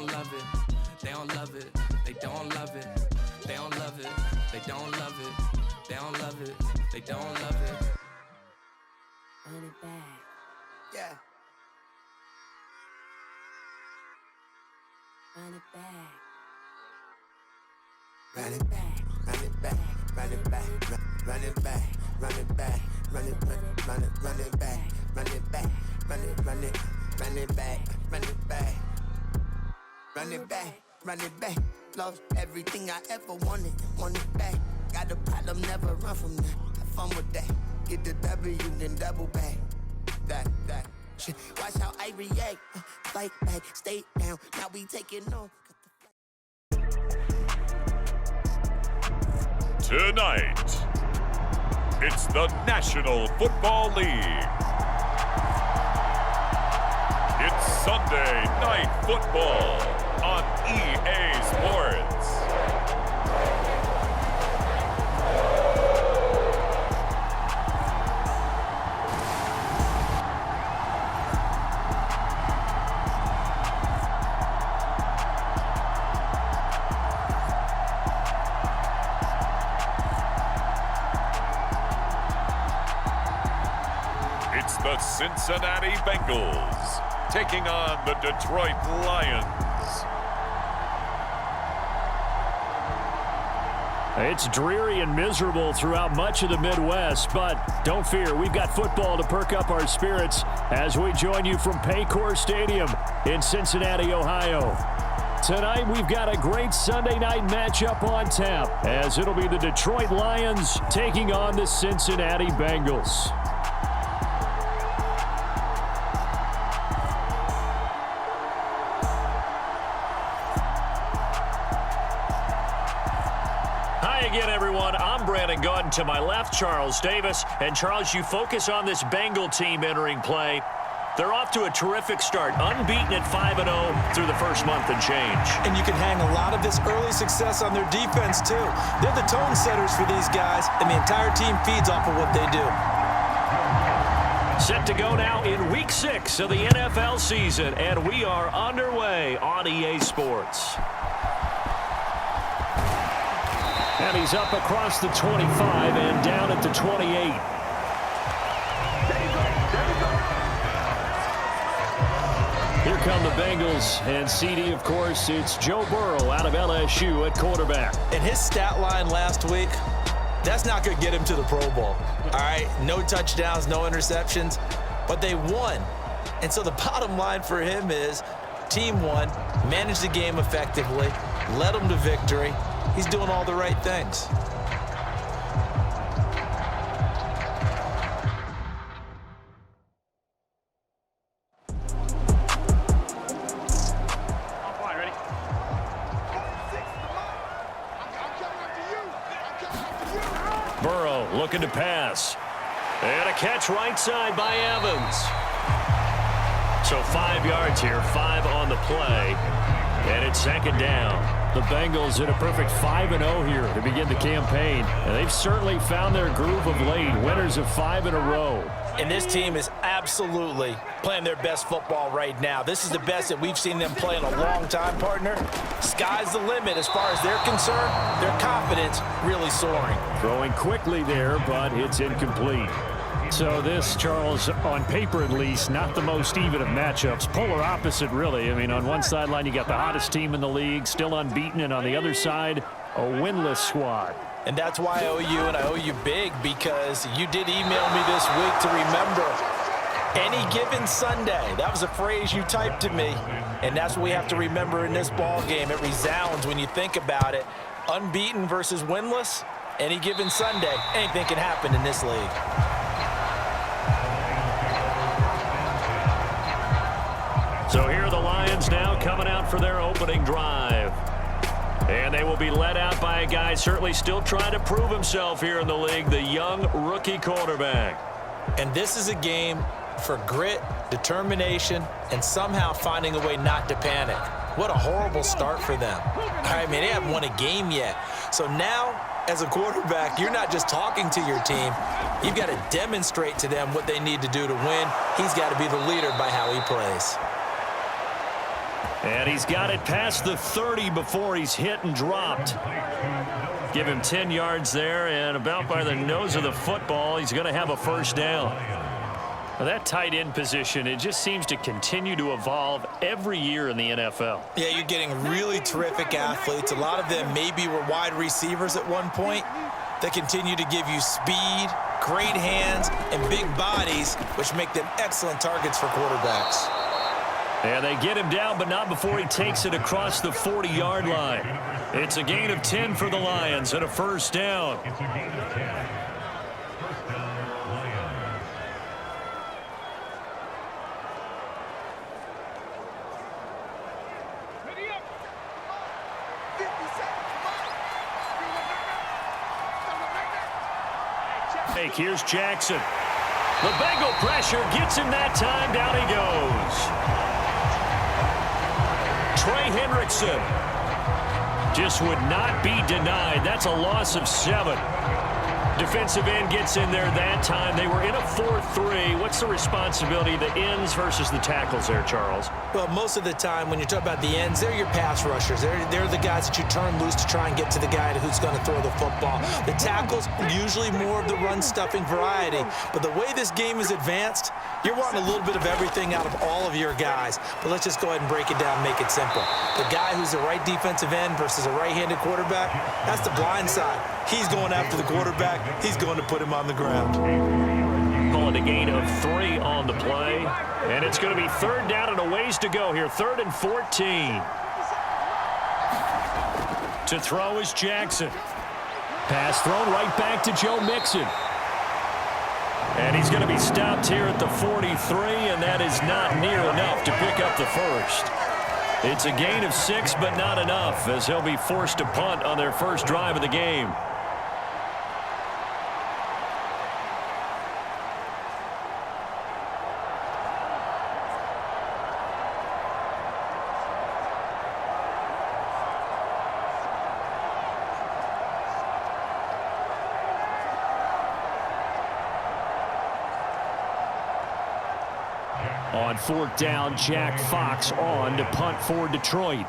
don't love it. They don't love it. They don't love it. They don't love it. They don't love it. They don't love it. They don't love it. Run it back. Yeah. Run it back. Run it back. Run it back. Run it back. Run it back. Run it back. Run it back. Run it back. Run it back. Run it back. Run it back. Run it back. Run it back. Run it back. Lost everything I ever wanted. Want it back. Got a problem, never run from that. Have fun with that. Get the W, then double back. That shit. Watch how I react. Fight back, stay down. Now we taking off. Tonight, it's the National Football League. It's Sunday Night Football on EA Sports. It's the Cincinnati Bengals taking on the Detroit Lions. It's dreary and miserable throughout much of the Midwest, but don't fear, we've got football to perk up our spirits as we join you from Paycor Stadium in Cincinnati, Ohio. Tonight, we've got a great Sunday night matchup on tap, as it'll be the Detroit Lions taking on the Cincinnati Bengals. Again, everyone, I'm Brandon Gunn. To my left, Charles Davis. And, Charles, you focus on this Bengal team entering play. They're off to a terrific start, unbeaten at 5-0 through the first month and change. And you can hang a lot of this early success on their defense, too. They're the tone setters for these guys, and the entire team feeds off of what they do. Set to go now in Week 6 of the NFL season, and we are underway on EA Sports. And he's up across the 25 and down at the 28. Here come the Bengals, and CD, of course, it's Joe Burrow out of LSU at quarterback. And his stat line last week, that's not going to get him to the Pro Bowl. All right, no touchdowns, no interceptions, but they won. And so the bottom line for him is team won, managed the game effectively, led them to victory. He's doing all the right things. Burrow looking to pass. And a catch right side by Evans. So 5 yards here, 5 on the play. And it's second down. The Bengals in a perfect 5-0 here to begin the campaign. And they've certainly found their groove of late, winners of 5 in a row. And this team is absolutely playing their best football right now. This is the best that we've seen them play in a long time, partner. Sky's the limit as far as they're concerned. Their confidence really soaring. Throwing quickly there, but it's incomplete. So this, Charles, on paper at least, not the most even of matchups. Polar opposite, really. I mean, on one sideline, you got the hottest team in the league, still unbeaten, and on the other side, a winless squad. And that's why I owe you, and I owe you big, because you did email me this week to remember any given Sunday. That was a phrase you typed to me, and that's what we have to remember in this ball game. It resounds when you think about it. Unbeaten versus winless, any given Sunday, anything can happen in this league. So here are the Lions now coming out for their opening drive. And they will be led out by a guy certainly still trying to prove himself here in the league, the young rookie quarterback. And this is a game for grit, determination, and somehow finding a way not to panic. What a horrible start for them. I mean, they haven't won a game yet. So now, as a quarterback, you're not just talking to your team. You've got to demonstrate to them what they need to do to win. He's got to be the leader by how he plays. And he's got it past the 30 before he's hit and dropped. Give him 10 yards there, and about by the nose of the football, he's going to have a first down. Well, that tight end position, it just seems to continue to evolve every year in the NFL. Yeah, you're getting really terrific athletes. A lot of them maybe were wide receivers at one point. They continue to give you speed, great hands, and big bodies, which make them excellent targets for quarterbacks. And they get him down, but not before he takes it across the 40-yard line. It's a gain of 10 for the Lions and a first down. Here's Jackson. The Bengal pressure gets him that time. Down he goes. Trey Hendrickson just would not be denied. That's a loss of 7. Defensive end gets in there that time. They were in a 4-3. What's the responsibility, the ends versus the tackles there, Charles? Well, most of the time when you talk about the ends, they're your pass rushers. They're the guys that you turn loose to try and get to the guy who's going to throw the football. The tackles, usually more of the run-stuffing variety. But the way this game is advanced, you're wanting a little bit of everything out of all of your guys. But let's just go ahead and break it down, make it simple. The guy who's the right defensive end versus a right-handed quarterback, that's the blind side. He's going after the quarterback. He's going to put him on the ground. Calling a gain of 3 on the play. And it's going to be third down and a ways to go here. 3rd and 14. To throw is Jackson. Pass thrown right back to Joe Mixon. And he's going to be stopped here at the 43, and that is not near enough to pick up the first. It's a gain of 6, but not enough, as he'll be forced to punt on their first drive of the game. On 4th down, Jack Fox on to punt for Detroit.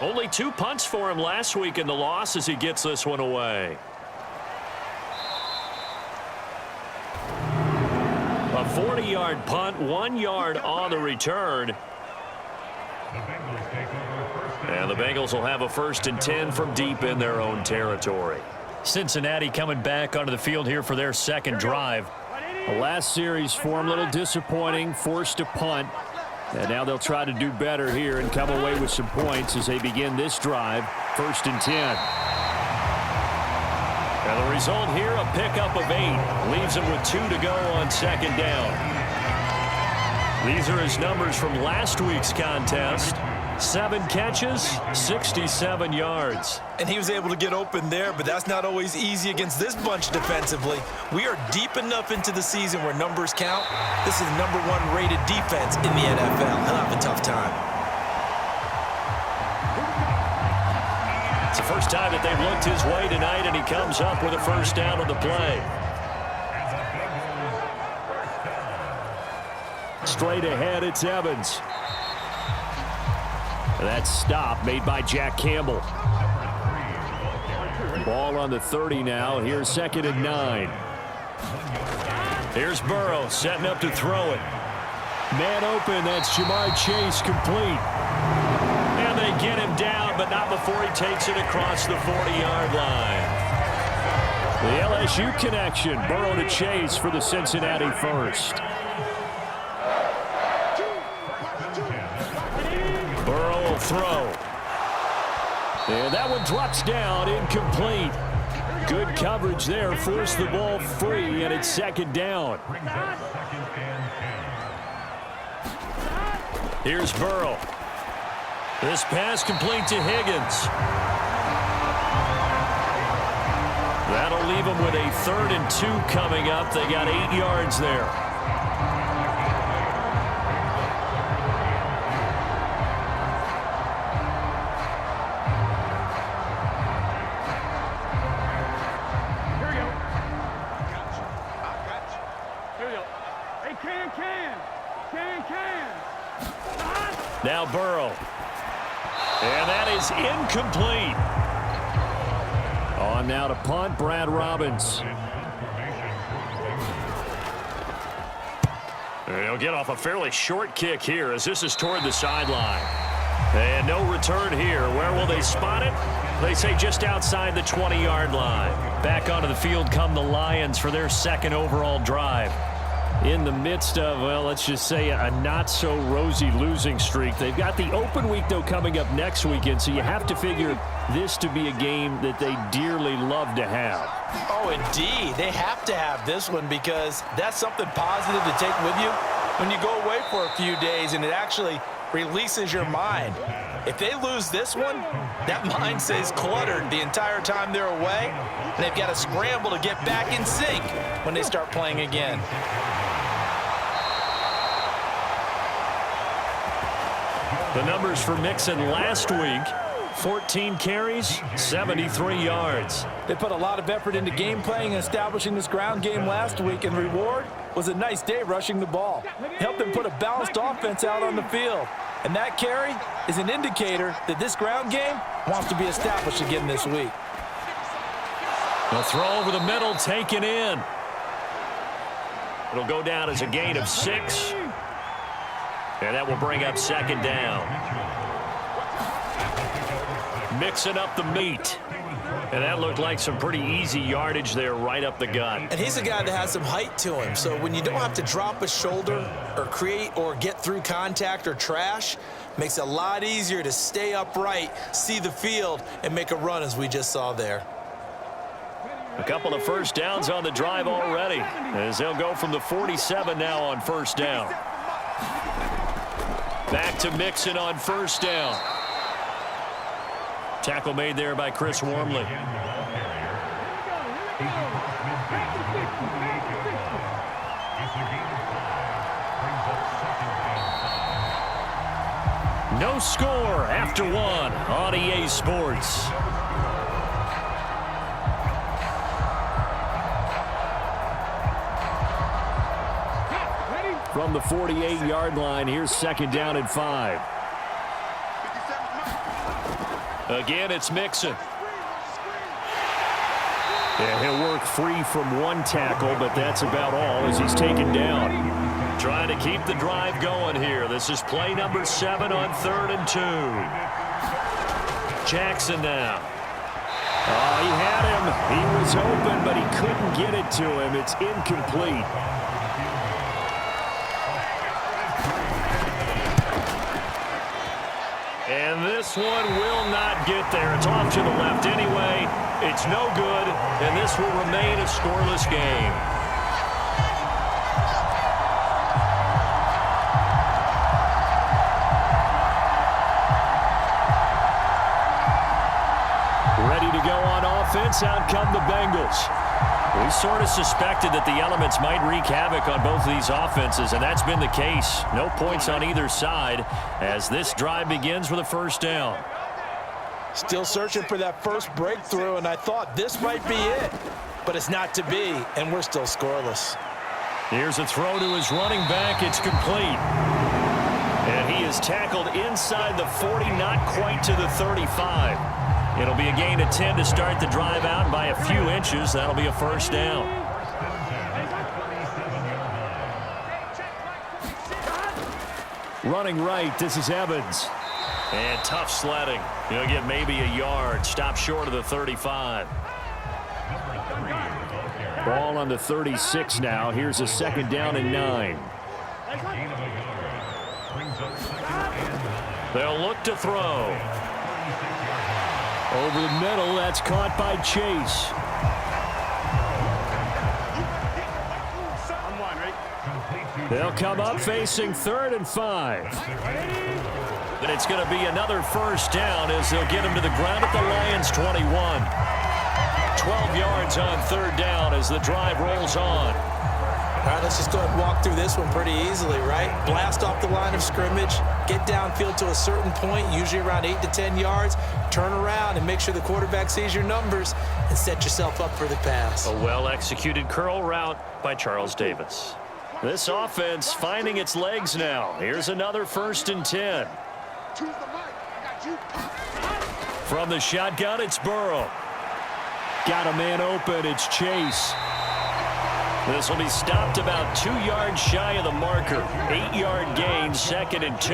Only 2 punts for him last week in the loss as he gets this one away. A 40-yard punt, 1 yard on the return. And the Bengals will have a 1st and 10 from deep in their own territory. Cincinnati coming back onto the field here for their second drive. The last series for them, a little disappointing, forced to punt. And now they'll try to do better here and come away with some points as they begin this drive, 1st and 10. And the result here, a pickup of 8. Leaves them with 2 to go on 2nd down. These are his numbers from last week's contest. 7 catches, 67 yards. And he was able to get open there, but that's not always easy against this bunch defensively. We are deep enough into the season where numbers count. This is the #1 rated defense in the NFL. He'll have a tough time. It's the first time that they've looked his way tonight, and he comes up with a first down on the play. Straight ahead, it's Evans. That stop made by Jack Campbell. Ball on the 30 now. Here's 2nd and 9. Here's Burrow setting up to throw it. Man open. That's Jamar Chase complete. And they get him down, but not before he takes it across the 40-yard line. The LSU connection. Burrow to Chase for the Cincinnati first. Throw. And that one drops down, incomplete. Good coverage there, forced the ball free, and it's 2nd down. Here's Burrow. This pass complete to Higgins. That'll leave them with a 3rd and 2 coming up. They got 8 yards there. Now Burrow. And that is incomplete. On now to punt, Brad Robbins. He'll get off a fairly short kick here as this is toward the sideline. And no return here. Where will they spot it? They say just outside the 20-yard line. Back onto the field come the Lions for their second overall drive. In the midst of, well, let's just say a not-so-rosy losing streak. They've got the open week, though, coming up next weekend, so you have to figure this to be a game that they dearly love to have. Oh, indeed. They have to have this one because that's something positive to take with you when you go away for a few days, and it actually releases your mind. If they lose this one, that mind stays cluttered the entire time they're away, and they've got to scramble to get back in sync when they start playing again. The numbers for Mixon last week, 14 carries, 73 yards. They put a lot of effort into game playing and establishing this ground game last week, and the reward was a nice day rushing the ball. Helped them put a balanced offense out on the field. And that carry is an indicator that this ground game wants to be established again this week. The throw over the middle, taken in. It'll go down as a gain of 6. And that will bring up second down. Mixing up the meat. And that looked like some pretty easy yardage there right up the gut. And he's a guy that has some height to him. So when you don't have to drop a shoulder or create or get through contact or trash, makes it a lot easier to stay upright, see the field, and make a run as we just saw there. A couple of first downs on the drive already as they'll go from the 47 now on first down. Back to Mixon on first down. Tackle made there by Chris Wormley. No score after 1 on EA Sports. From the 48-yard line, here's second down and 5. Again, it's Mixon. And he'll work free from one tackle, but that's about all as he's taken down. Trying to keep the drive going here. This is play number 7 on 3rd and 2. Jackson now. Oh, he had him. He was open, but he couldn't get it to him. It's incomplete. And this one will not get there. It's off to the left anyway. It's no good, and this will remain a scoreless game. Ready to go on offense. Out come the Bengals. We sort of suspected that the elements might wreak havoc on both of these offenses, and that's been the case. No points on either side as this drive begins with a first down. Still searching for that first breakthrough, and I thought this might be it. But it's not to be, and we're still scoreless. Here's a throw to his running back. It's complete. And he is tackled inside the 40, not quite to the 35. It'll be a gain of 10 to start the drive out by a few inches. That'll be a first down. Running right, this is Evans. And tough sledding. He'll get maybe a yard. Stop short of the 35. Ball on the 36 now. Here's a second down and 9. They'll look to throw. Over the middle, that's caught by Chase. They'll come up facing 3rd and 5. And it's going to be another first down as they'll get him to the ground at the Lions' 21. 12 yards on 3rd down as the drive rolls on. All right, let's just go ahead and walk through this one pretty easily, right? Blast off the line of scrimmage, get downfield to a certain point, usually around 8 to 10 yards, turn around and make sure the quarterback sees your numbers and set yourself up for the pass. A well-executed curl route by Charles Davis. This offense finding its legs now. Here's another 1st and 10. From the shotgun, it's Burrow. Got a man open. It's Chase. This will be stopped about 2 yards shy of the marker. 8-yard gain, 2nd and 2.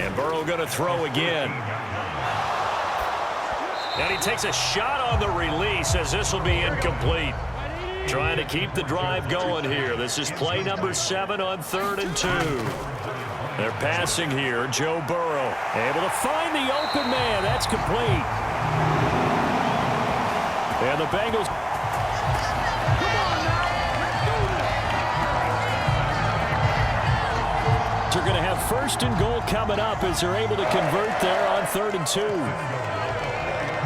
And Burrow going to throw again. And he takes a shot on the release as this will be incomplete. Trying to keep the drive going here. This is play number 7 on 3rd and 2. They're passing here. Joe Burrow able to find the open man. That's complete. And the Bengals. They're going to have 1st and goal coming up as they're able to convert there on 3rd and 2.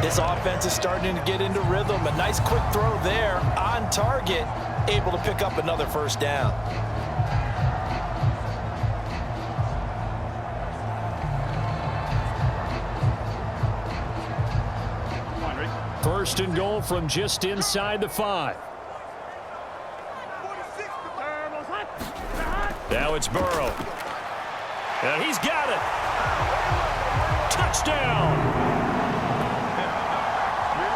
This offense is starting to get into rhythm. A nice quick throw there on target, able to pick up another 1st down. First and goal from just inside the 5. Now it's Burrow. And he's got it. Touchdown.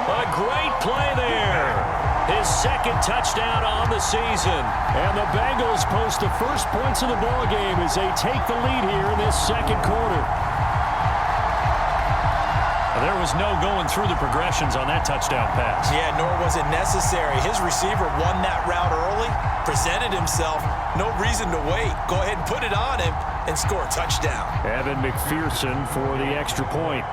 A great play there. His 2nd touchdown on the season. And the Bengals post the first points of the ball game as they take the lead here in this 2nd quarter. There was no going through the progressions on that touchdown pass. Yeah, nor was it necessary. His receiver won that route early, presented himself. No reason to wait. Go ahead and put it on him and score a touchdown. Evan McPherson for the extra point.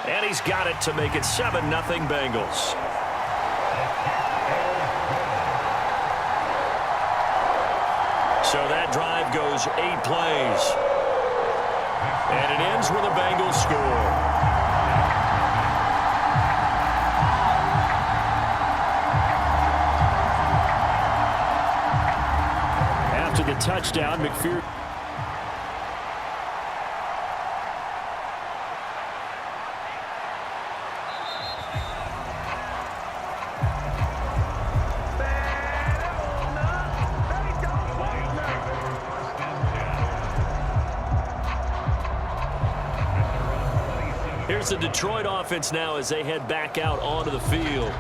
And he's got it to make it 7-0 Bengals. So that drive goes 8 plays. And it ends with a Bengals score. After the touchdown, McPherson. Here's the Detroit offense now as they head back out onto the field.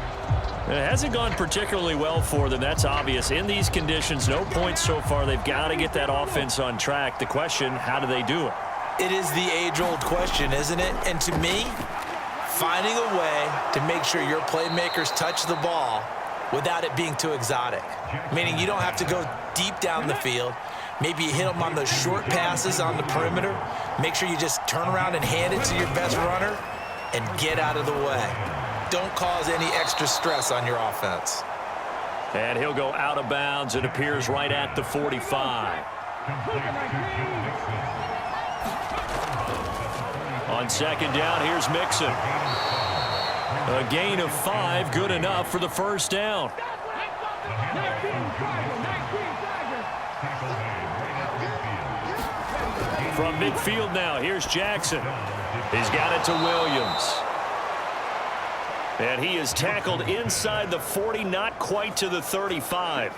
It hasn't gone particularly well for them. That's obvious. In these conditions, no points so far. They've got to get that offense on track. The question, how do they do it? It is the age-old question, isn't it? And to me, finding a way to make sure your playmakers touch the ball without it being too exotic. Meaning you don't have to go deep down the field. Maybe you hit them on those short passes on the perimeter. Make sure you just turn around and hand it to your best runner and get out of the way. Don't cause any extra stress on your offense. And he'll go out of bounds. It appears right at the 45. On 2nd down, here's Mixon. A gain of 5, good enough for the 1st down. From midfield now, here's Jackson. He's got it to Williams. And he is tackled inside the 40, not quite to the 35.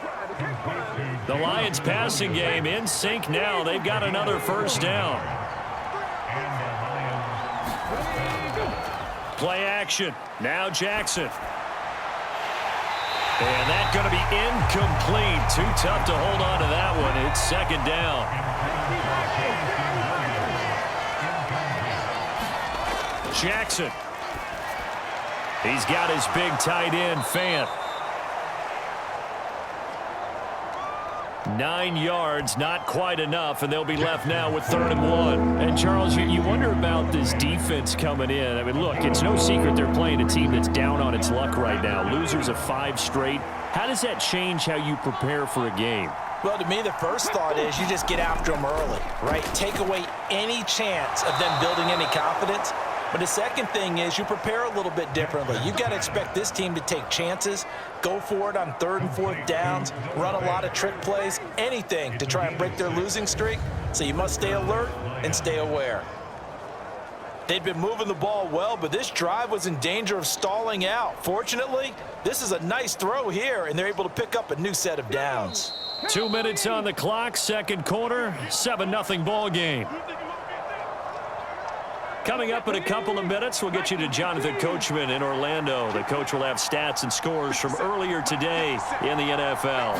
The Lions passing game in sync now. They've got another 1st down. Play action. Now Jackson. And that's going to be incomplete. Too tough to hold on to that one. It's 2nd down. Jackson. He's got his big tight end, Fant. 9 yards, not quite enough, and they'll be left now with 3rd and 1. And, Charles, you wonder about this defense coming in. I mean, look, it's no secret they're playing a team that's down on its luck right now. Losers of 5 straight. How does that change how you prepare for a game? Well, to me, the first thought is you just get after them early, right? Take away any chance of them building any confidence. But the second thing is you prepare a little bit differently. You've got to expect this team to take chances, go for it on 3rd and 4th downs, run a lot of trick plays, anything to try and break their losing streak. So you must stay alert and stay aware. They'd been moving the ball well, but this drive was in danger of stalling out. Fortunately, this is a nice throw here, and they're able to pick up a new set of downs. 2 minutes on the clock, second quarter, 7-0 ball game. Coming up in a couple of minutes, we'll get you to Jonathan Coachman in Orlando. The coach will have stats and scores from earlier today in the NFL.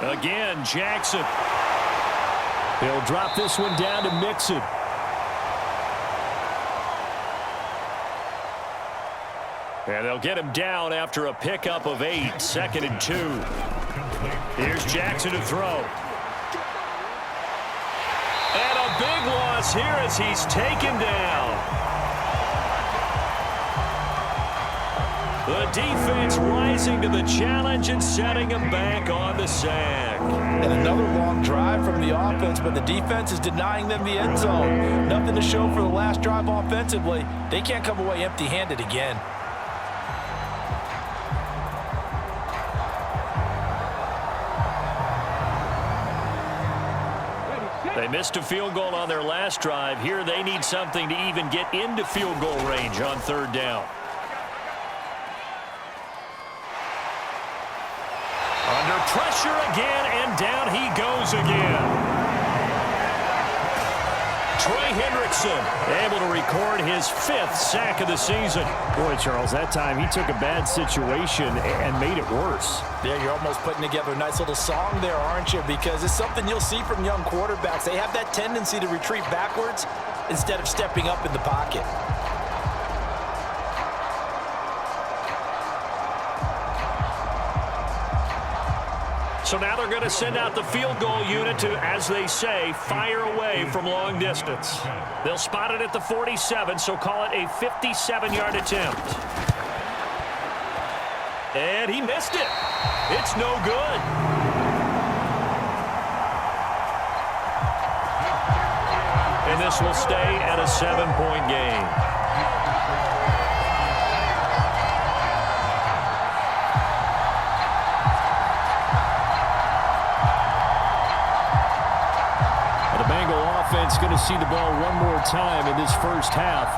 Again, Jackson. He'll drop this one down to Mixon. And they'll get him down after a pickup of 8, 2nd and 2. Here's Jackson to throw. And a big loss here as he's taken down. The defense rising to the challenge and setting him back on the sack. And another long drive from the offense, but the defense is denying them the end zone. Nothing to show for the last drive offensively. They can't come away empty-handed again. They missed a field goal on their last drive. Here they need something to even get into field goal range on third down. Under pressure again, and down he goes again. Trey Hendrickson able to record his 5th sack of the season. Boy, Charles, that time he took a bad situation and made it worse. Yeah, you're almost putting together a nice little song there, aren't you? Because it's something you'll see from young quarterbacks. They have that tendency to retreat backwards instead of stepping up in the pocket. So now they're going to send out the field goal unit to, as they say, fire away from long distance. They'll spot it at the 47, so call it a 57-yard attempt. And he missed it. It's no good. And this will stay at a 7-point game. Offense going to see the ball one more time in this first half.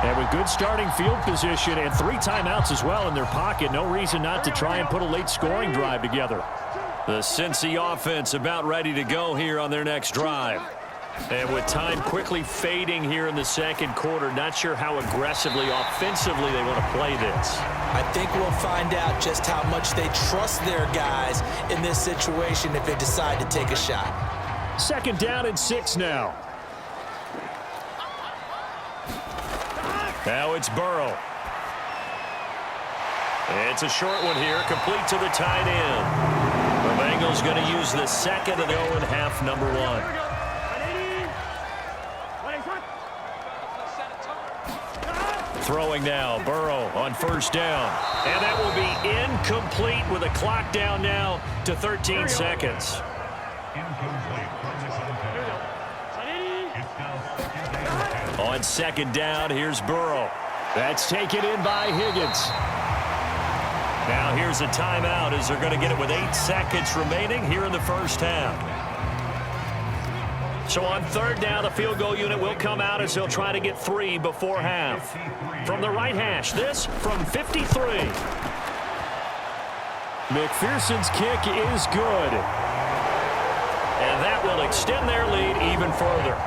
And with good starting field position and 3 timeouts as well in their pocket, no reason not to try and put a late scoring drive together. The Cincy offense about ready to go here on their next drive. And with time quickly fading here in the second quarter, not sure how aggressively, offensively they want to play this. I think we'll find out just how much they trust their guys in this situation if they decide to take a shot. 2nd down and 6 now. Now it's Burrow. It's a short one here, complete to the tight end. The Bengals going to use the second and go in half number 1. Throwing now, Burrow on first down. And that will be incomplete with a clock down now to 13 seconds. On 2nd down, here's Burrow. That's taken in by Higgins. Now here's a timeout as they're going to get it with 8 seconds remaining here in the first half. So on 3rd down, the field goal unit will come out as they'll try to get 3 before half. From the right hash, this from 53. McPherson's kick is good. And that will extend their lead even further.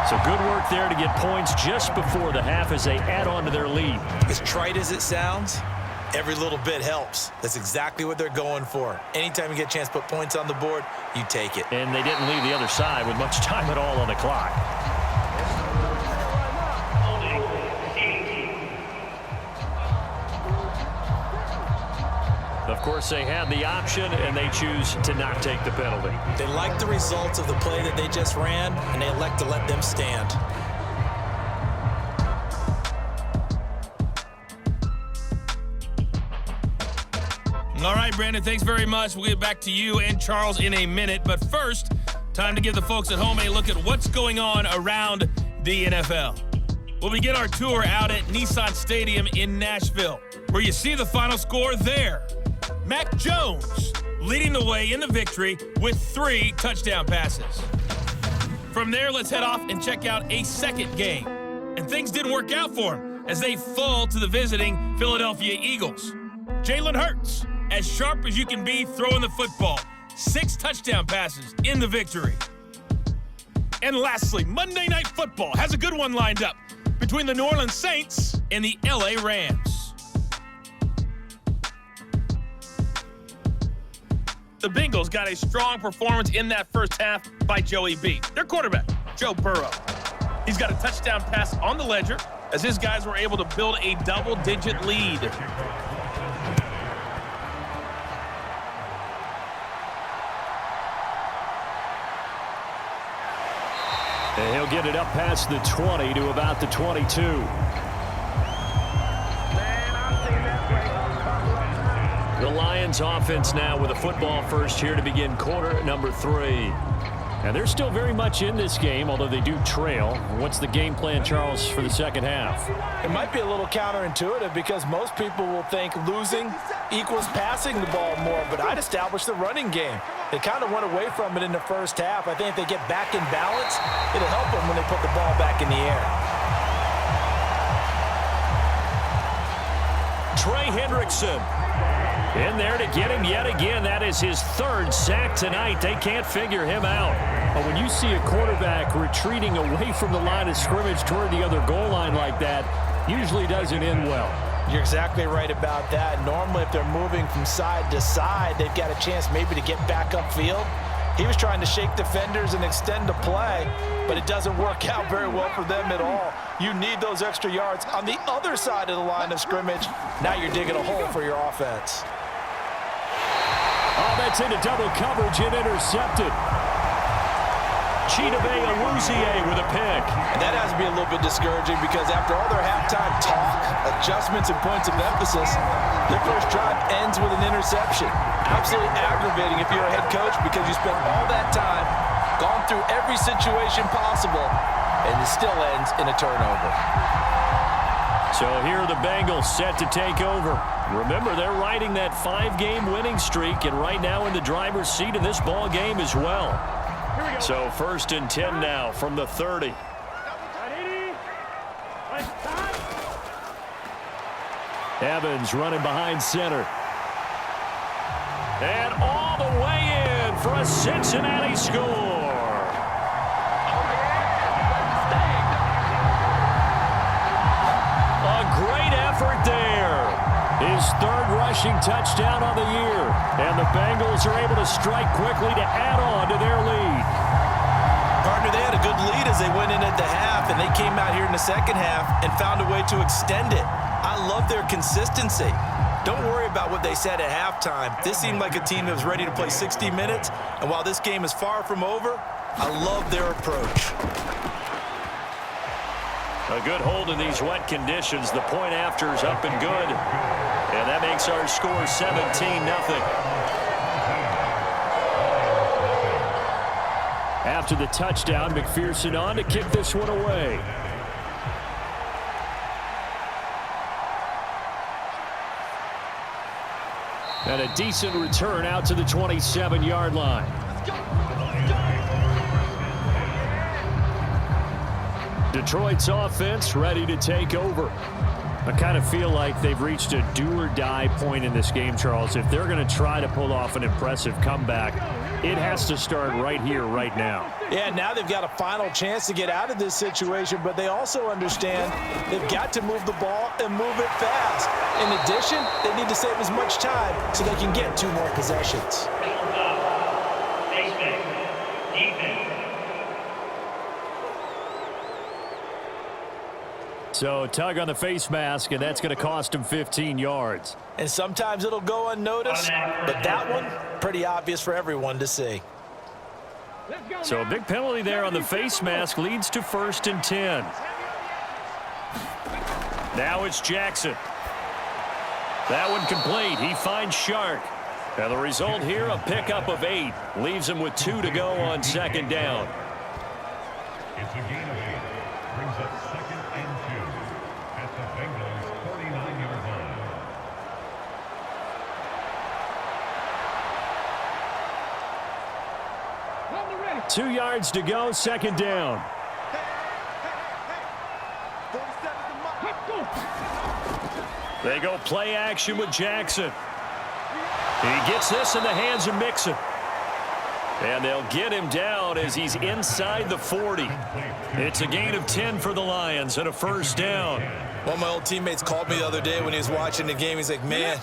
So good work there to get points just before the half as they add on to their lead. As trite as it sounds, every little bit helps. That's exactly what they're going for. Anytime you get a chance to put points on the board, you take it. And they didn't leave the other side with much time at all on the clock. Of course, they had the option, and they choose to not take the penalty. They like the results of the play that they just ran, and they elect to let them stand. All right, Brandon, thanks very much. We'll get back to you and Charles in a minute. But first, time to give the folks at home a look at what's going on around the NFL. We'll begin our tour out at Nissan Stadium in Nashville, where you see the final score there. Mac Jones leading the way in the victory with 3 touchdown passes. From there, let's head off and check out a second game. And things didn't work out for him as they fall to the visiting Philadelphia Eagles. Jalen Hurts, as sharp as you can be throwing the football. 6 touchdown passes in the victory. And lastly, Monday Night Football has a good one lined up between the New Orleans Saints and the LA Rams. The Bengals got a strong performance in that first half by Joey B. Their quarterback, Joe Burrow. He's got a touchdown pass on the ledger as his guys were able to build a double-digit lead. And he'll get it up past the 20 to about the 22. The Lions offense now with a football first here to begin quarter number 3. And they're still very much in this game, although they do trail. What's the game plan, Charles, for the second half? It might be a little counterintuitive because most people will think losing equals passing the ball more, but I'd establish the running game. They kind of went away from it in the first half. I think if they get back in balance, it'll help them when they put the ball back in the air. Trey Hendrickson in there to get him yet again. That is his 3rd sack tonight. They can't figure him out. But when you see a quarterback retreating away from the line of scrimmage toward the other goal line like that, usually doesn't end well. You're exactly right about that. Normally, if they're moving from side to side, they've got a chance maybe to get back upfield. He was trying to shake defenders and extend the play, but it doesn't work out very well for them at all. You need those extra yards on the other side of the line of scrimmage. Now you're digging a hole for your offense. Oh, that's into double coverage and intercepted. Chidobe Awuzie with a pick. And that has to be a little bit discouraging because after all their halftime talk, adjustments, and points of emphasis, their first drive ends with an interception. Absolutely aggravating if you're a head coach because you spent all that time, gone through every situation possible, and it still ends in a turnover. So here are the Bengals set to take over. Remember, they're riding that 5-game winning streak, and right now in the driver's seat in this ball game as well. So 1st and 10 now from the 30. Evans running behind center. And all the way in for a Cincinnati score. A great effort there. His 3rd rushing touchdown on the year. And the Bengals are able to strike quickly to add on to their lead. Partner, they had a good lead as they went in at the half, and they came out here in the second half and found a way to extend it. I love their consistency. Don't worry about what they said at halftime. This seemed like a team that was ready to play 60 minutes, and while this game is far from over, I love their approach. A good hold in these wet conditions. The point after is up and good. And that makes our score 17-0. After the touchdown, McPherson on to kick this one away. And a decent return out to the 27-yard line. Detroit's offense ready to take over. I kind of feel like they've reached a do-or-die point in this game, Charles. If they're going to try to pull off an impressive comeback, it has to start right here, right now. Yeah, now they've got a final chance to get out of this situation, but they also understand they've got to move the ball and move it fast. In addition, they need to save as much time so they can get 2 more possessions. So tug on the face mask, and that's going to cost him 15 yards. And sometimes it'll go unnoticed, but that one, pretty obvious for everyone to see. So a big penalty there on the face mask leads to 1st and 10. Now it's Jackson. That one complete. He finds Shark. And the result here, a pickup of 8. Leaves him with 2 to go on 2nd down. It's a gain of 8. Brings up 2nd and 2 at the Bengals' 49-yard line. 2 yards to go, second down. They go play action with Jackson. He gets this in the hands of Mixon. And they'll get him down as he's inside the 40. It's a gain of 10 for the Lions and a first down. One of my old teammates called me the other day when he was watching the game. He's like, man,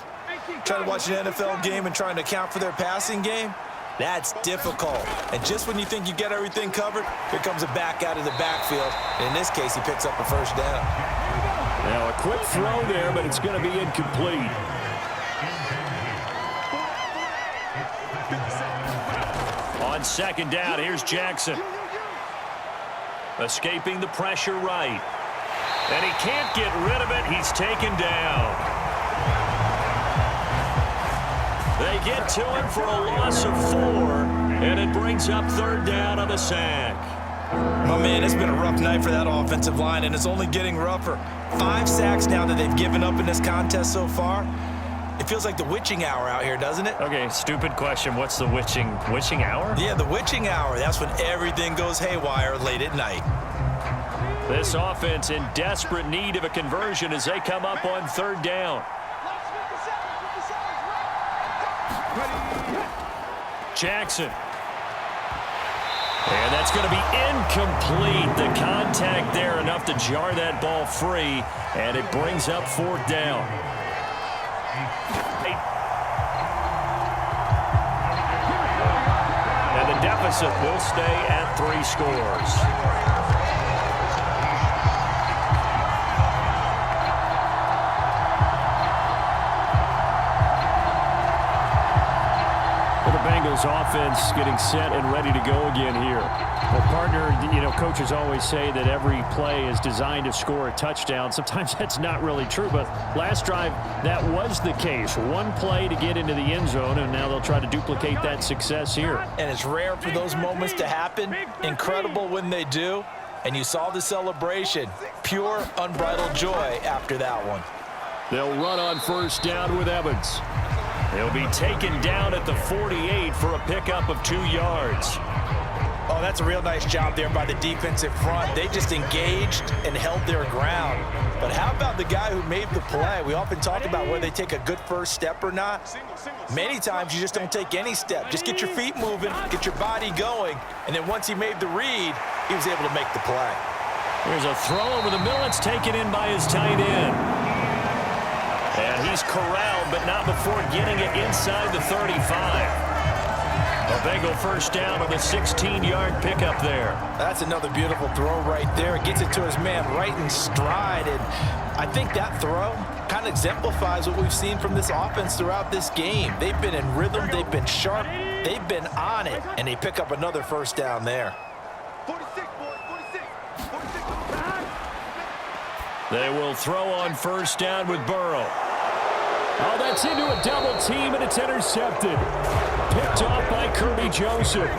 trying to watch an NFL game and trying to account for their passing game, that's difficult. And just when you think you get everything covered, here comes a back out of the backfield. And in this case, he picks up a first down. Now a quick throw there, but it's going to be incomplete. On second down, here's Jackson. Escaping the pressure right. And he can't get rid of it. He's taken down. They get to him for a loss of 4, and it brings up third down on the sack. Oh, man, it's been a rough night for that offensive line, and it's only getting rougher. 5 sacks now that they've given up in this contest so far. It feels like the witching hour out here, doesn't it? Okay, stupid question. What's the witching hour? Yeah, the witching hour. That's when everything goes haywire late at night. This offense in desperate need of a conversion as they come up on third down. Jackson. And that's going to be incomplete. The contact there enough to jar that ball free, and it brings up fourth down. And the deficit will stay at 3 scores. Bengals offense getting set and ready to go again here. Well, partner, you know, coaches always say that every play is designed to score a touchdown. Sometimes that's not really true, but last drive, that was the case. One play to get into the end zone, and now they'll try to duplicate that success here. And it's rare for those moments to happen. Incredible when they do. And you saw the celebration. Pure, unbridled joy after that one. They'll run on first down with Evans. He'll be taken down at the 48 for a pickup of 2 yards. Oh, that's a real nice job there by the defensive front. They just engaged and held their ground. But how about the guy who made the play? We often talk about whether they take a good first step or not. Many times you just don't take any step. Just get your feet moving, get your body going, and then once he made the read, he was able to make the play. Here's a throw over the middle. It's taken in by his tight end. And he's corralled, but not before getting it inside the 35. A Bengal first down on the 16-yard pickup there. That's another beautiful throw right there. It gets it to his man right in stride. And I think that throw kind of exemplifies what we've seen from this offense throughout this game. They've been in rhythm. They've been sharp. They've been on it. And they pick up another first down there. 46, boys, 46. 46. They will throw on first down with Burrow. Oh, that's into a double team, and it's intercepted. Picked off by Kirby Joseph.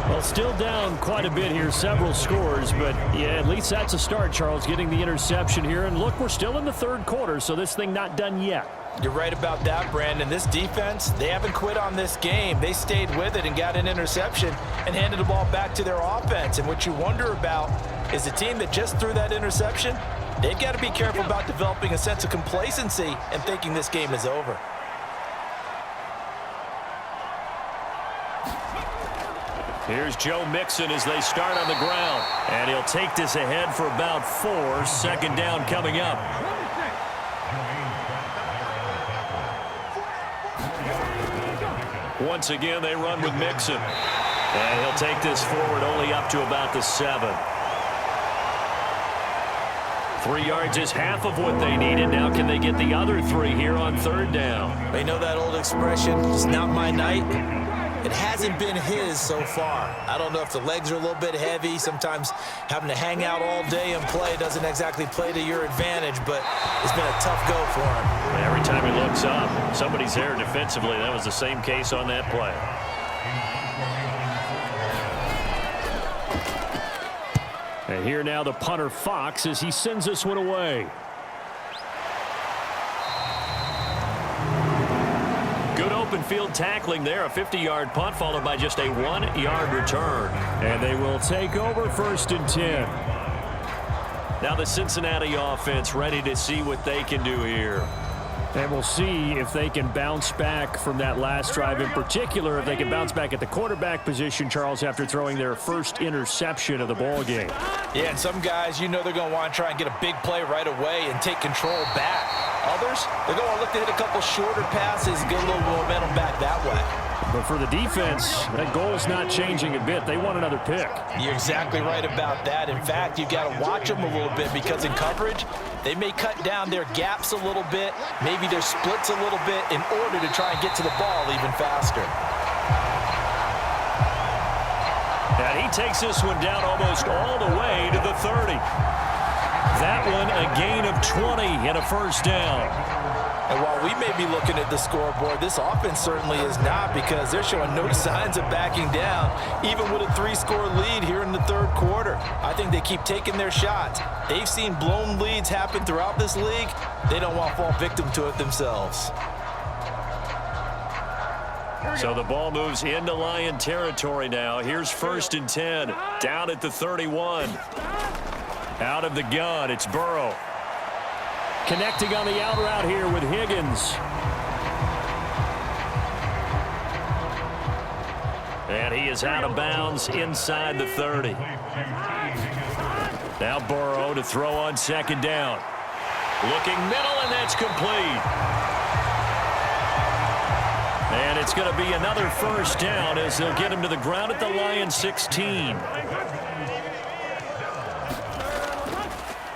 Well, still down quite a bit here, several scores, but yeah, at least that's a start, Charles, getting the interception here. And look, we're still in the third quarter, so this thing not done yet. You're right about that, Brandon. This defense, they haven't quit on this game. They stayed with it and got an interception and handed the ball back to their offense. And what you wonder about is the team that just threw that interception, they've got to be careful about developing a sense of complacency and thinking this game is over. Here's Joe Mixon as they start on the ground. And he'll take this ahead for about 4. Second down coming up. Once again, they run with Mixon. And he'll take this forward only up to about the 7. 3 yards is half of what they needed. Now can they get the other 3 here on third down? They know that old expression, it's not my night. It hasn't been his so far. I don't know if the legs are a little bit heavy. Sometimes having to hang out all day and play doesn't exactly play to your advantage, but it's been a tough go for him. Every time he looks up, somebody's there defensively. That was the same case on that play. And here now the punter Fox as he sends this one away. Good open on-field tackling there, a 50-yard punt followed by just a 1-yard return. And they will take over 1st and 10. Now the Cincinnati offense ready to see what they can do here. And we'll see if they can bounce back from that last drive in particular, if they can bounce back at the quarterback position, Charles, after throwing their first interception of the ball game. Yeah, and some guys, you know they're going to want to try and get a big play right away and take control back. Others, they're going to look to hit a couple shorter passes and get a little momentum back that way. But for the defense, that goal's not changing a bit. They want another pick. You're exactly right about that. In fact, you've got to watch them a little bit because in coverage, they may cut down their gaps a little bit, maybe their splits a little bit in order to try and get to the ball even faster. And he takes this one down almost all the way to the 30. That one a gain of 20 and a first down. And while we may be looking at the scoreboard, this offense certainly is not, because they're showing no signs of backing down, even with a 3-score lead here in the third quarter. I think they keep taking their shots. They've seen blown leads happen throughout this league. They don't want to fall victim to it themselves. So the ball moves into Lion territory now. Here's 1st and 10, down at the 31. Out of the gun, it's Burrow. Connecting on the out route here with Higgins. And he is out of bounds inside the 30. Now Burrow to throw on 2nd down. Looking middle, and that's complete. And it's going to be another first down as they'll get him to the ground at the Lions 16.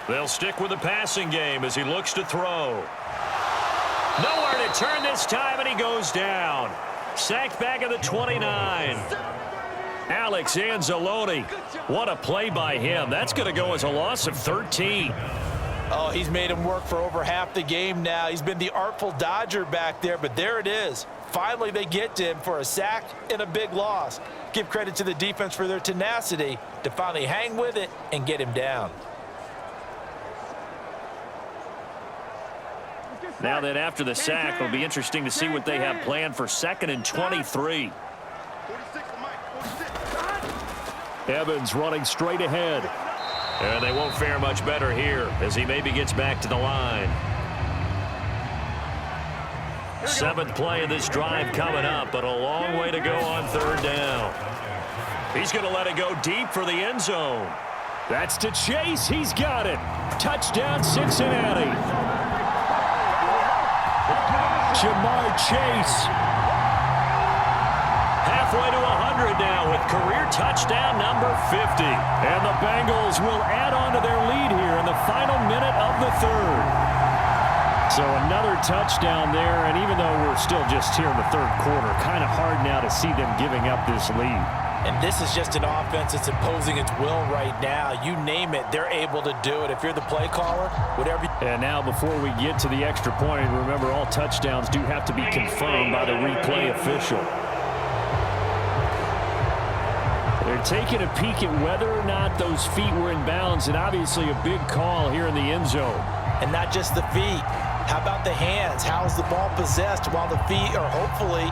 They'll stick with the passing game as he looks to throw. Nowhere to turn this time, and he goes down. Sacked back at the 29. Alex Anzalone. What a play by him. That's going to go as a loss of 13. Oh, he's made him work for over half the game now. He's been the artful dodger back there, but there it is. Finally, they get to him for a sack and a big loss. Give credit to the defense for their tenacity to finally hang with it and get him down. Now that after the sack, it'll be interesting to see what they have planned for 2nd and 23. Evans running straight ahead. And they won't fare much better here as he maybe gets back to the line. 7th play of this drive coming up, but a long way to go on 3rd down. He's going to let it go deep for the end zone. That's to Chase. He's got it. Touchdown, Cincinnati. Jamar Chase. Halfway to 100 now with career touchdown number 50. And the Bengals will add on to their lead here in the final minute of the 3rd. So another touchdown there, and even though we're still just here in the 3rd quarter, kind of hard now to see them giving up this lead. And this is just an offense that's imposing its will right now. You name it, they're able to do it. If you're the play caller, whatever. And now before we get to the extra point, remember all touchdowns do have to be confirmed by the replay official. They're taking a peek at whether or not those feet were in bounds, and obviously a big call here in the end zone. And not just the feet. How about the hands? How's the ball possessed while the feet are hopefully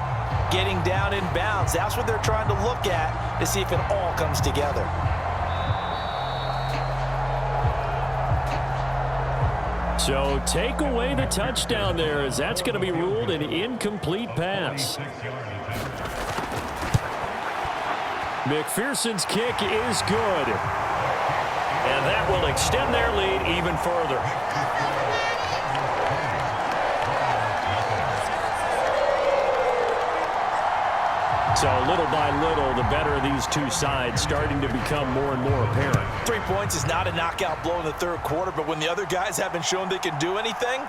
getting down in bounds? That's what they're trying to look at to see if it all comes together. So take away the touchdown there, as that's going to be ruled an incomplete pass. McPherson's kick is good. And that will extend their lead even further. So little by little, the better of these two sides starting to become more and more apparent. 3 points is not a knockout blow in the 3rd quarter, but when the other guys haven't shown they can do anything,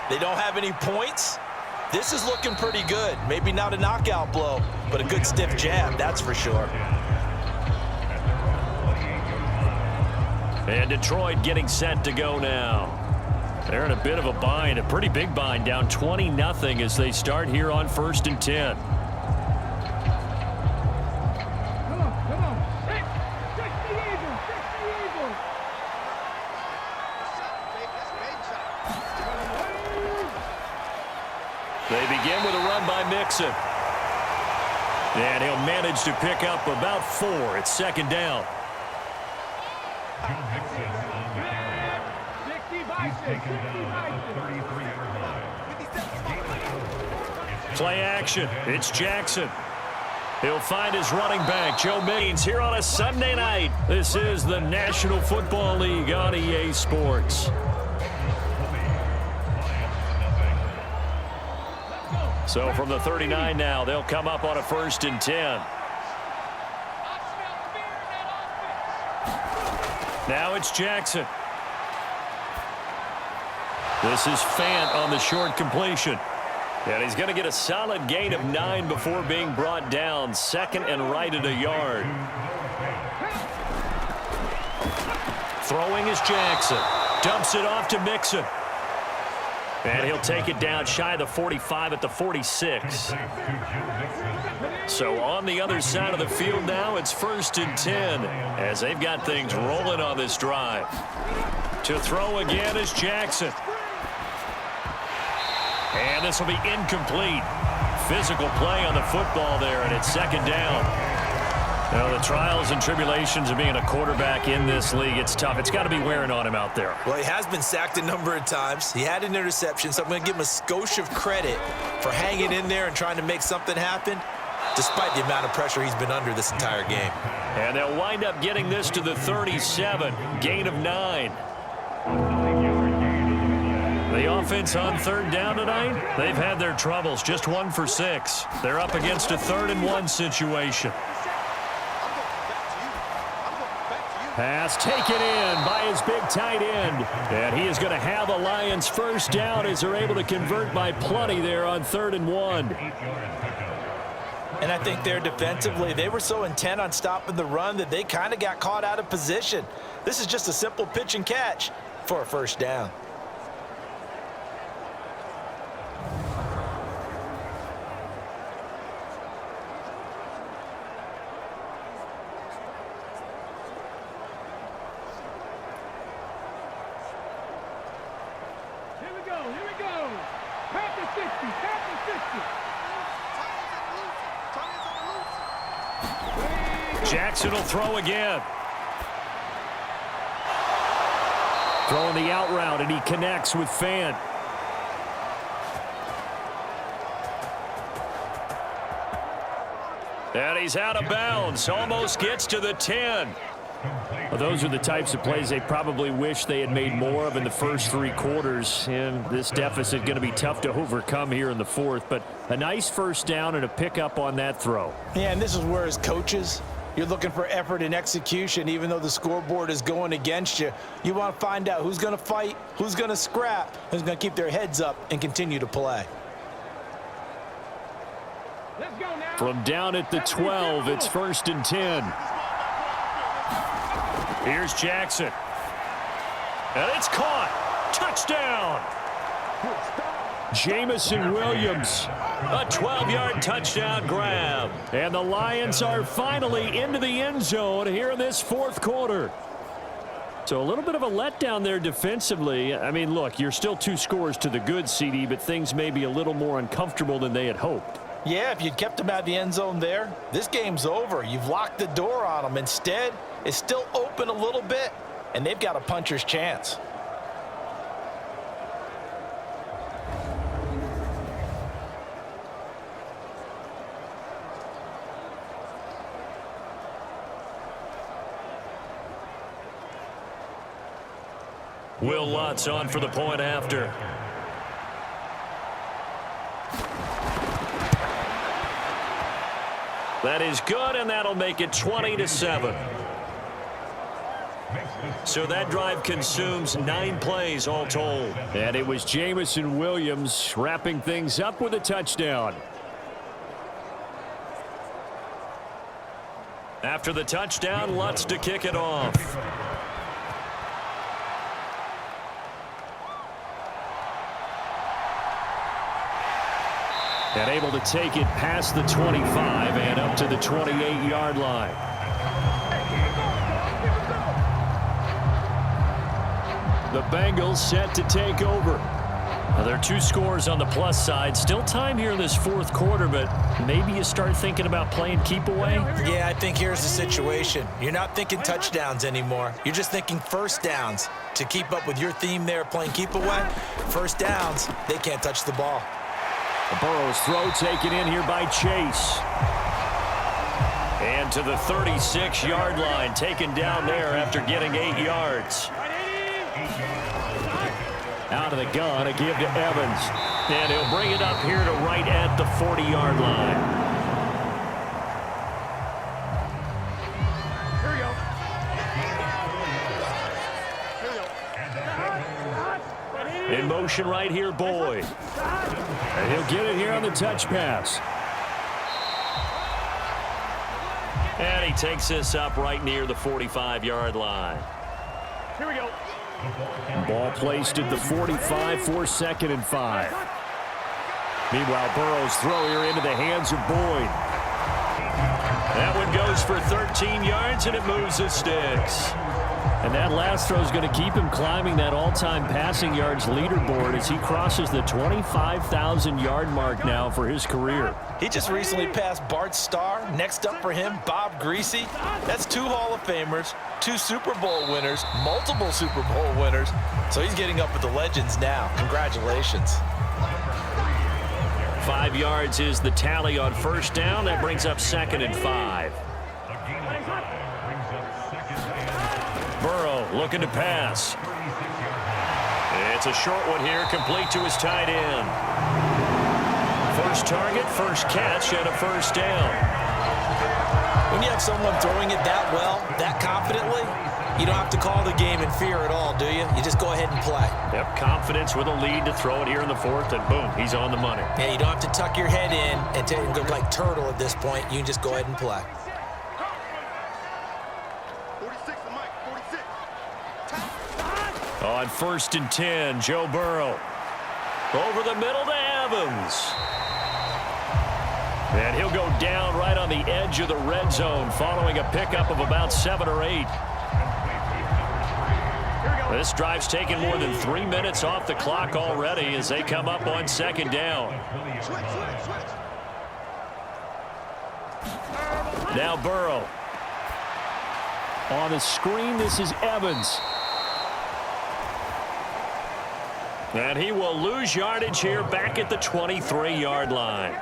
they don't have any points, this is looking pretty good. Maybe not a knockout blow, but a good stiff jab, that's for sure. And Detroit getting set to go now. They're in a bit of a bind, a pretty big bind, down 20-0 as they start here on 1st and 10. They begin with a run by Mixon. And he'll manage to pick up about 4. It's second down. Joe Mixon on the carry. He's taken down at the 33-yard line. Play action. It's Jackson. He'll find his running back, Joe Mixon, here on a Sunday night. This is the National Football League on EA Sports. So from the 39 now, they'll come up on a 1st and 10. Now it's Jackson. This is Fant on the short completion. And he's going to get a solid gain of 9 before being brought down. 2nd and right at a yard. Throwing is Jackson. Dumps it off to Mixon. And he'll take it down shy of the 45 at the 46. So on the other side of the field now, it's 1st and 10 as they've got things rolling on this drive. To throw again is Jackson. And this will be incomplete. Physical play on the football there, and it's 2nd down. Now, the trials and tribulations of being a quarterback in this league, it's tough. It's got to be wearing on him out there. Well, he has been sacked a number of times. He had an interception, so I'm going to give him a skosh of credit for hanging in there and trying to make something happen, despite the amount of pressure he's been under this entire game. And they'll wind up getting this to the 37, gain of 9. The offense on 3rd down tonight, they've had their troubles, just 1 for 6. They're up against a 3rd and 1 situation. Pass taken in by his big tight end. And he is going to have a Lions 1st down as they're able to convert by plenty there on 3rd and 1. And I think there defensively, they were so intent on stopping the run that they kind of got caught out of position. This is just a simple pitch and catch for a 1st down. Jackson will throw again. Throwing the out route, and he connects with Fant. And he's out of bounds. Almost gets to the 10. Well, those are the types of plays they probably wish they had made more of in the first 3 quarters. And this deficit going to be tough to overcome here in the 4th. But a nice 1st down and a pickup on that throw. Yeah, and this is where as coaches, you're looking for effort and execution. Even though the scoreboard is going against you, you want to find out who's going to fight, who's going to scrap, who's going to keep their heads up and continue to play. From down at the 12, it's 1st and 10. Here's Jackson. And it's caught. Touchdown. Jamison Williams. A 12-yard touchdown grab. And the Lions are finally into the end zone here in this 4th quarter. So a little bit of a letdown there defensively. I mean, look, you're still 2 scores to the good, CD, but things may be a little more uncomfortable than they had hoped. Yeah, if you'd kept them out of the end zone there, this game's over. You've locked the door on them. Instead, it's still open a little bit, and they've got a puncher's chance. Will Lutz on for the point after. That is good, and that'll make it 20-7. So that drive consumes 9 plays all told. And it was Jamison Williams wrapping things up with a touchdown. After the touchdown, Lutz to kick it off. And able to take it past the 25 and up to the 28-yard line. The Bengals set to take over. Well, there are 2 scores on the plus side. Still time here in this fourth quarter, but maybe you start thinking about playing keep away? Yeah, I think here's the situation. You're not thinking touchdowns anymore. You're just thinking first downs. To keep up with your theme there, playing keep away, first downs, they can't touch the ball. Burrow's throw taken in here by Chase. And to the 36-yard line, taken down there after getting 8 yards. Out of the gun, a give to Evans. And he'll bring it up here to right at the 40-yard line. Here we go. In motion right here, Boyd. And he'll get it here on the touch pass. And he takes this up right near the 45-yard line. Here we go. Ball placed at the 45 for 2nd and 5. Meanwhile, Burrow's throw here into the hands of Boyd. That one goes for 13 yards, and it moves the sticks. And that last throw is going to keep him climbing that all-time passing yards leaderboard as he crosses the 25,000-yard mark now for his career. He just recently passed Bart Starr. Next up for him, Bob Greasy. That's 2 Hall of Famers, 2 Super Bowl winners, multiple Super Bowl winners. So he's getting up with the legends now. Congratulations. 5 yards is the tally on first down. That brings up 2nd and 5. Burrow looking to pass. It's a short one here, complete to his tight end. First target, first catch, and a first down. When you have someone throwing it that well, that confidently, you don't have to call the game in fear at all, do you? You just go ahead and play. Yep, confidence with a lead to throw it here in the fourth, and boom, he's on the money. Yeah, you don't have to tuck your head in and go like turtle at this point. You can just go ahead and play. On 1st and 10, Joe Burrow. Over the middle to Evans. And he'll go down right on the edge of the red zone following a pickup of about 7 or 8. This drive's taken more than 3 minutes off the clock already as they come up on 2nd down. Now Burrow. On the screen, this is Evans. And he will lose yardage here back at the 23-yard line.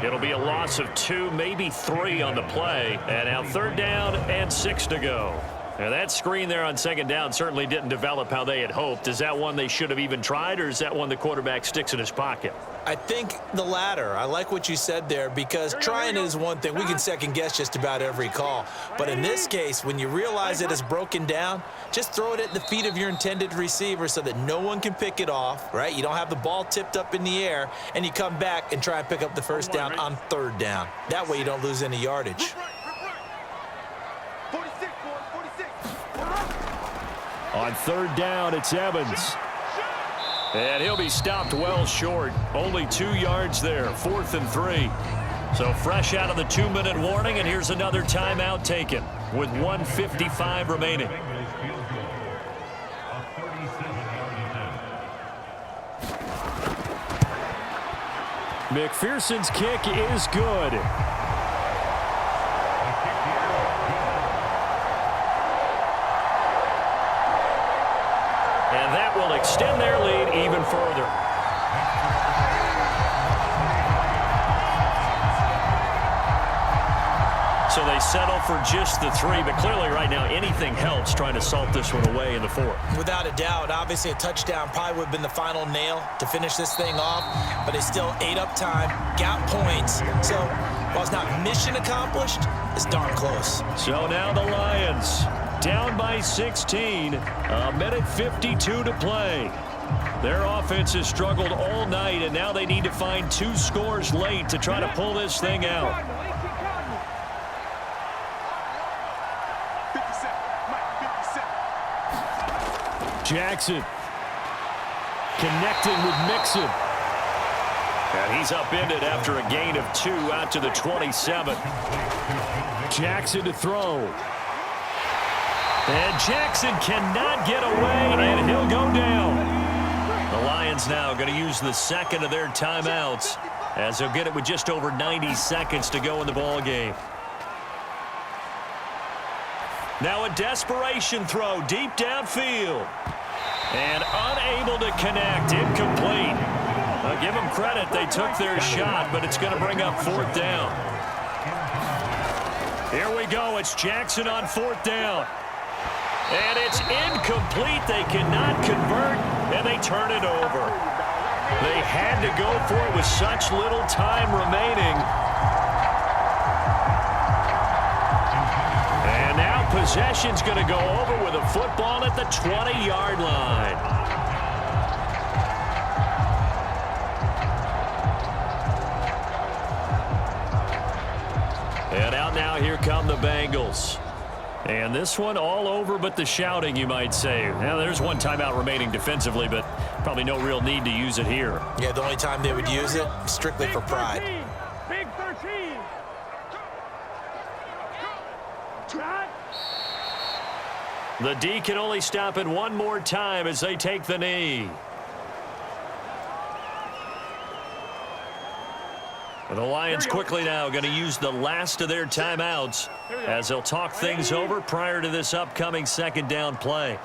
It'll be a loss of 2, maybe 3 on the play. And now 3rd down and 6 to go. Now that screen there on 2nd down certainly didn't develop how they had hoped. Is that one they should have even tried, or is that one the quarterback sticks in his pocket? I think the latter. I like what you said there, because trying it is one thing. We can second guess just about every call. But in this case, when you realize it is broken down, just throw it at the feet of your intended receiver so that no one can pick it off, right? You don't have the ball tipped up in the air, and you come back and try and pick up the first down on 3rd down. That way you don't lose any yardage. On 3rd down, it's Evans. And he'll be stopped well short. Only 2 yards there, 4th and 3. So fresh out of the 2-minute warning, and here's another timeout taken with 1:55 remaining. McPherson's kick is good. And that will extend their lead even further. So they settle for just the 3, but clearly right now anything helps trying to salt this one away in the 4th. Without a doubt, obviously a touchdown probably would have been the final nail to finish this thing off, but they still ate up time, got points. So while it's not mission accomplished, it's darn close. So now the Lions down by 16, a minute 52 to play. Their offense has struggled all night, and now they need to find 2 scores late to try to pull this thing out. Jackson connecting with Mixon. And he's upended after a gain of 2 out to the 27. Jackson to throw. And Jackson cannot get away, and he'll go down. The Lions now going to use the second of their timeouts as they'll get it with just over 90 seconds to go in the ball game. Now a desperation throw deep downfield. And unable to connect, incomplete. I'll give them credit, they took their shot, but it's going to bring up 4th down. Here we go, it's Jackson on 4th down. And it's incomplete, they cannot convert, and they turn it over. They had to go for it with such little time remaining. And now possession's going to go over with a football at the 20-yard line. And out now, here come the Bengals. And this one all over but the shouting, you might say. Now, there's one timeout remaining defensively, but probably no real need to use it here. Yeah, the only time they would use it, strictly for pride. Big 13. The D can only stop it one more time as they take the knee. The Lions quickly now going to use the last of their timeouts as they'll talk things over prior to this upcoming 2nd down play.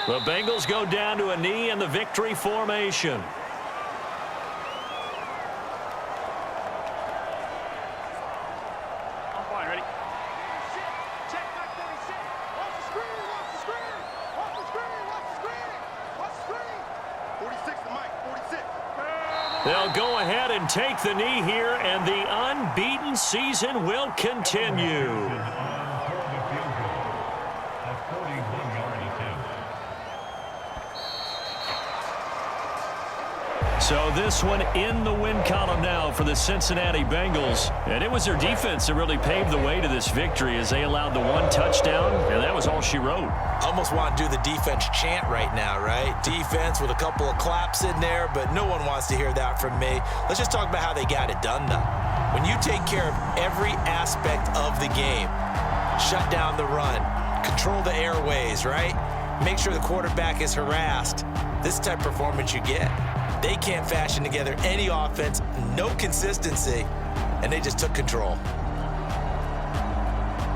The Bengals go down to a knee in the victory formation. They'll go ahead and take the knee here, and the unbeaten season will continue. So this one in the win column now for the Cincinnati Bengals. And it was their defense that really paved the way to this victory as they allowed the 1 touchdown, and that was all she wrote. Almost want to do the defense chant right now, right? Defense with a couple of claps in there, but no one wants to hear that from me. Let's just talk about how they got it done, though. When you take care of every aspect of the game, shut down the run, control the airways, right? Make sure the quarterback is harassed. This type of performance you get. They can't fashion together any offense, no consistency, and they just took control.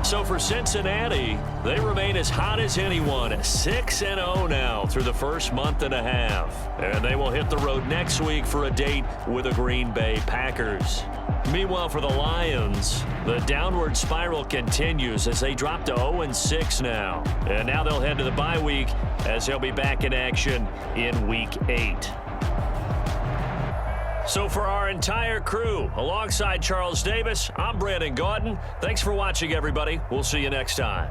So for Cincinnati, they remain as hot as anyone, 6-0 now through the first month and a half. And they will hit the road next week for a date with the Green Bay Packers. Meanwhile, for the Lions, the downward spiral continues as they drop to 0-6 now. And now they'll head to the bye week as they'll be back in action in Week 8. So for our entire crew, alongside Charles Davis, I'm Brandon Gaudin. Thanks for watching, everybody. We'll see you next time.